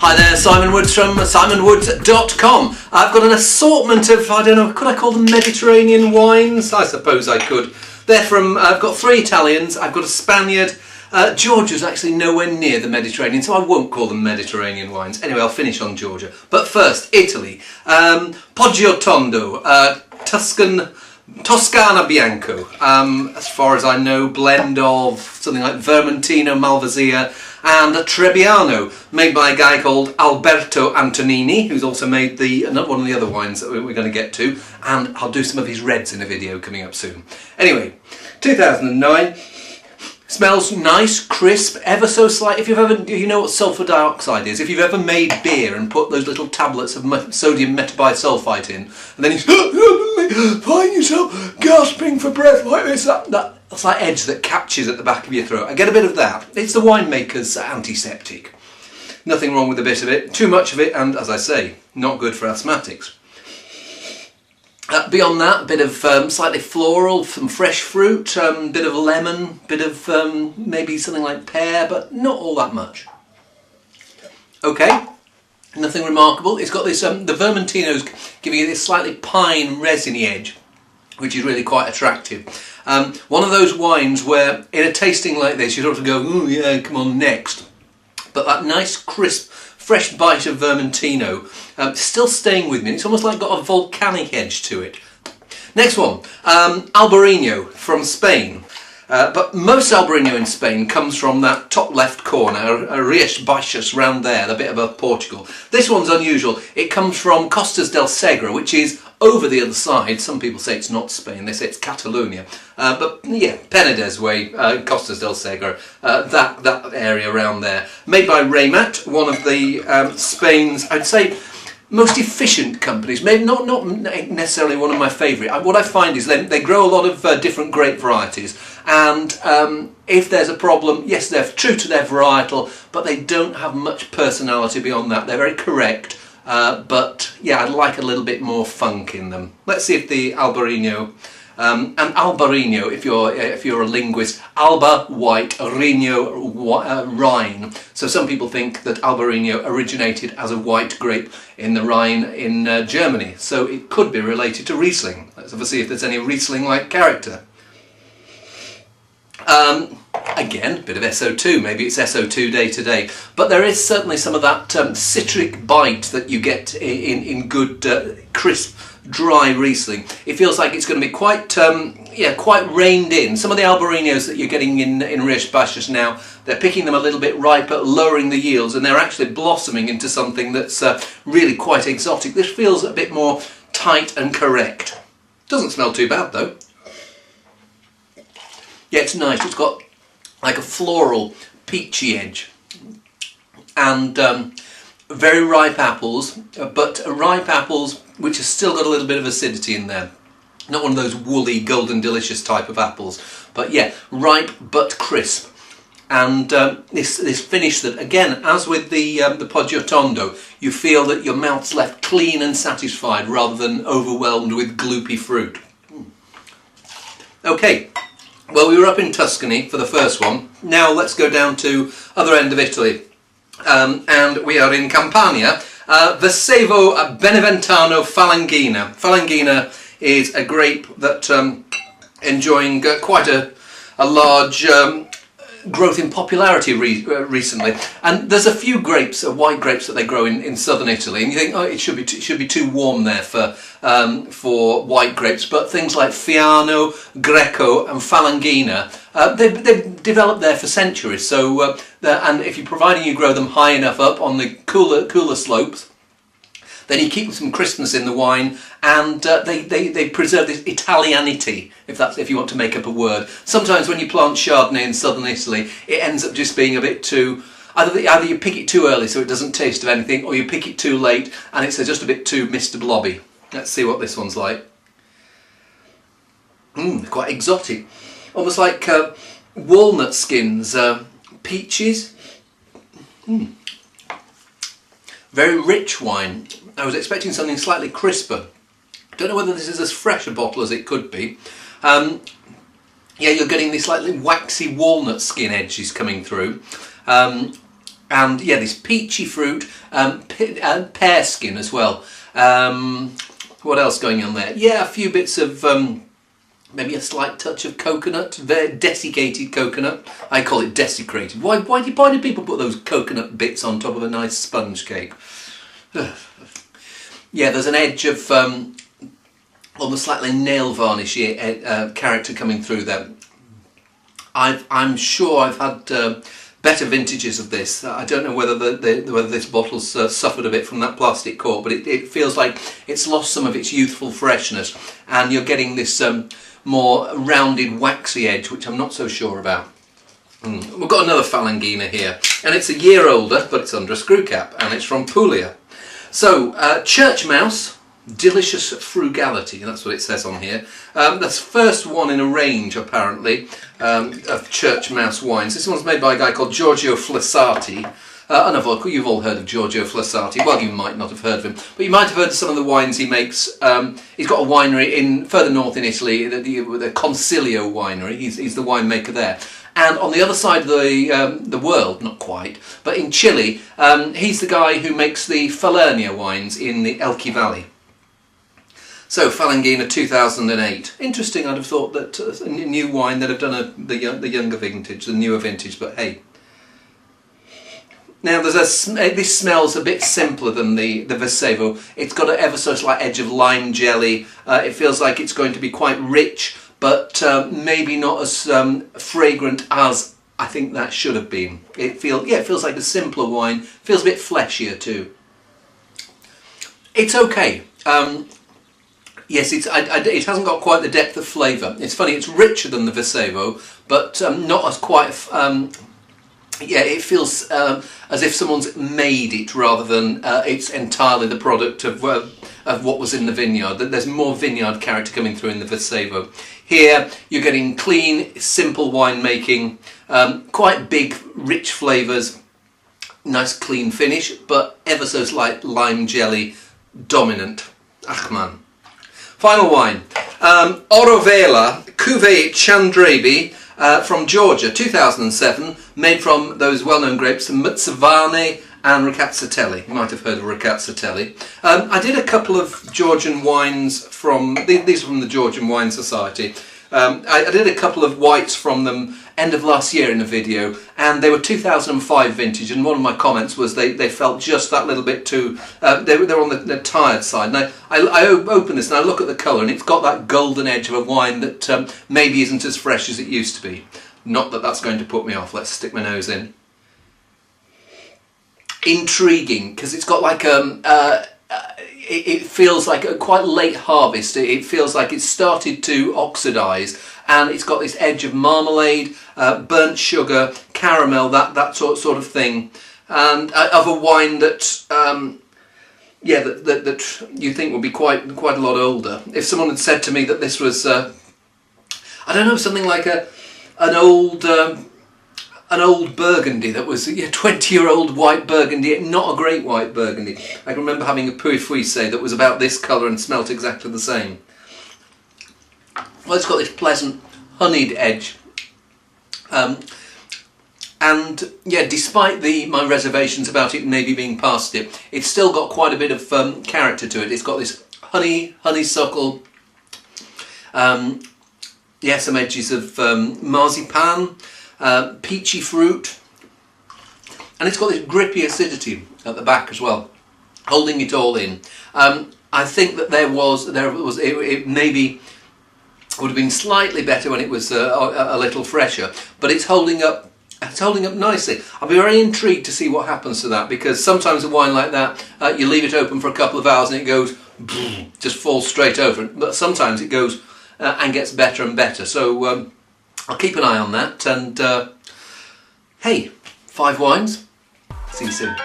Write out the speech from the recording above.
Hi there, Simon Woods from simonwoods.com. I've got an assortment of, I don't know, could I call them Mediterranean wines? I suppose I could. They're from, I've got 3 Italians, I've got a Spaniard. Georgia's actually nowhere near the Mediterranean, so I won't call them Mediterranean wines. Anyway, I'll finish on Georgia. But first, Italy. Poggio Tondo, Toscana Bianco. As far as I know, blend of something like Vermentino, Malvasia and Trebbiano, made by a guy called Alberto Antonini, who's also made one of the other wines that we're going to get to, and I'll do some of his reds in a video coming up soon. Anyway, 2009. Smells nice, crisp, ever so slight. If you've ever, you know what sulfur dioxide is? If you've ever made beer and put those little tablets of sodium metabisulfite in, and then you find yourself gasping for breath like this, that slight edge that catches at the back of your throat. I get a bit of that. It's the winemaker's antiseptic. Nothing wrong with a bit of it. Too much of it, and as I say, not good for asthmatics. Beyond that, a bit of slightly floral, some fresh fruit, bit of lemon, bit of maybe something like pear, but not all that much. Okay, nothing remarkable. It's got this, the Vermentino's giving it this slightly pine resiny edge, which is really quite attractive. One of those wines where in a tasting like this you sort of go, ooh yeah, come on, next. But that nice crisp, fresh bite of Vermentino, still staying with me. It's almost like got a volcanic edge to it. Next one, Albarino from Spain. But most Albarino in Spain comes from that top left corner, Rias Baixas, round there, a bit above Portugal. This one's unusual. It comes from Costas del Segre, which is over the other side. Some people say it's not Spain, they say it's Catalonia. But yeah, Penedès way, Costas del Segre, that area around there. Made by Raymat, one of the Spain's, I'd say, most efficient companies. Maybe not necessarily one of my favourite. What I find is they grow a lot of different grape varieties, and if there's a problem, yes, they're true to their varietal, but they don't have much personality beyond that. They're very correct, but yeah, I'd like a little bit more funk in them. Let's see if the Albarino, and Albarino, if you're a linguist, Alba white, Rino Rhine. So some people think that Albarino originated as a white grape in the Rhine in Germany. So it could be related to Riesling. Let's have a see if there's any Riesling-like character. Again, a bit of SO2, maybe it's SO2 day to day, but there is certainly some of that citric bite that you get in good crisp, dry Riesling. It feels like it's going to be quite quite reined in. Some of the Albarinos that you're getting in Rias Baixas now, they're picking them a little bit riper, lowering the yields, and they're actually blossoming into something that's really quite exotic. This feels a bit more tight and correct. Doesn't smell too bad though. Yeah, it's nice. It's got like a floral, peachy edge, and very ripe apples, but ripe apples which have still got a little bit of acidity in there. Not one of those woolly, golden delicious type of apples, but yeah, ripe but crisp. And this finish that, again, as with the Poggio Tondo, you feel that your mouth's left clean and satisfied rather than overwhelmed with gloopy fruit. Okay. Well, we were up in Tuscany for the first one. Now let's go down to other end of Italy, and we are in Campania. Vesevo Beneventano Falanghina. Falanghina is a grape that enjoying quite a large growth in popularity recently, and there's a few grapes, white grapes that they grow in southern Italy, and you think, oh, it should be too warm there for white grapes, but things like Fiano, Greco and Falanghina, they've developed there for centuries. So and if you're providing you grow them high enough up on the cooler slopes, then you keep some crispness in the wine, and they preserve this Italianity, if you want to make up a word. Sometimes when you plant Chardonnay in southern Italy, it ends up just being a bit too, either you pick it too early so it doesn't taste of anything, or you pick it too late and it's just a bit too Mr. Blobby. Let's see what this one's like. Quite exotic. Almost like walnut skins, peaches. Very rich wine. I was expecting something slightly crisper. Don't know whether this is as fresh a bottle as it could be. Yeah, you're getting these slightly waxy walnut skin edges coming through. And yeah, this peachy fruit, pear skin as well. What else going on there? Yeah, a few bits of maybe a slight touch of coconut, very desiccated coconut. I call it desecrated. Why do people put those coconut bits on top of a nice sponge cake? Yeah, there's an edge of almost slightly nail varnishy character coming through there. I'm sure I've had better vintages of this. I don't know whether whether this bottle's suffered a bit from that plastic cork, but it feels like it's lost some of its youthful freshness, and you're getting this more rounded, waxy edge, which I'm not so sure about. We've got another Falanghina here, and it's a year older, but it's under a screw cap, and it's from Puglia. So, Church Mouse, Delicious Frugality, that's what it says on here. That's the first one in a range, apparently, of Church Mouse wines. This one's made by a guy called Giorgio Flessati. You've all heard of Giorgio Flessati. Well, you might not have heard of him, but you might have heard of some of the wines he makes. He's got a winery further north in Italy, the Consiglio winery. He's the winemaker there. And on the other side of the world, not quite, but in Chile, he's the guy who makes the Favonia wines in the Elqui Valley. So, Falanghina 2008. Interesting, I'd have thought that a new wine, they'd have done the younger vintage, the newer vintage, but hey. Now, this smells a bit simpler than the Vesevo. It's got an ever so slight edge of lime jelly. It feels like it's going to be quite rich, but maybe not as fragrant as I think that should have been. It feels like a simpler wine. Feels a bit fleshier too. It's okay. Yes, it hasn't got quite the depth of flavour. It's funny, it's richer than the Vesevo, but not as quite. Yeah, it feels as if someone's made it rather than it's entirely the product of what was in the vineyard. There's more vineyard character coming through in the Vesevo. Here, you're getting clean, simple winemaking, quite big, rich flavours, nice clean finish, but ever so slight lime jelly dominant. Ach man. Final wine, Orovela Cuvée Chandrebi from Georgia, 2007, made from those well-known grapes, Mtsvane and Rkatsiteli. You might have heard of Rkatsiteli. I did a couple of Georgian wines from, these are from the Georgian Wine Society. I did a couple of whites from them end of last year in a video, and they were 2005 vintage, and one of my comments was they felt just that little bit too, they were on the tired side. And I open this and I look at the colour, and it's got that golden edge of a wine that maybe isn't as fresh as it used to be. Not that that's going to put me off. Let's stick my nose in. Intriguing, because it's got like it feels like a quite late harvest. It feels like it's started to oxidise, and it's got this edge of marmalade, burnt sugar, caramel, that sort of thing, and of a wine that that you think would be quite a lot older. If someone had said to me that this was I don't know, something like an old Burgundy that was a 20-year-old white Burgundy, not a great white Burgundy. I can remember having a Puy-Fuissé that was about this colour and smelt exactly the same. Well, it's got this pleasant honeyed edge. And yeah, despite my reservations about it maybe being past it, it's still got quite a bit of character to it. It's got this honeysuckle, some edges of marzipan, peachy fruit, and it's got this grippy acidity at the back as well, holding it all in. I think that it maybe would have been slightly better when it was a little fresher, but it's holding up. It's holding up nicely. I'll be very intrigued to see what happens to that, because sometimes a wine like that, you leave it open for a couple of hours and it goes, just falls straight over. But sometimes it goes and gets better and better. So I'll keep an eye on that. And hey, 5 wines. See you soon.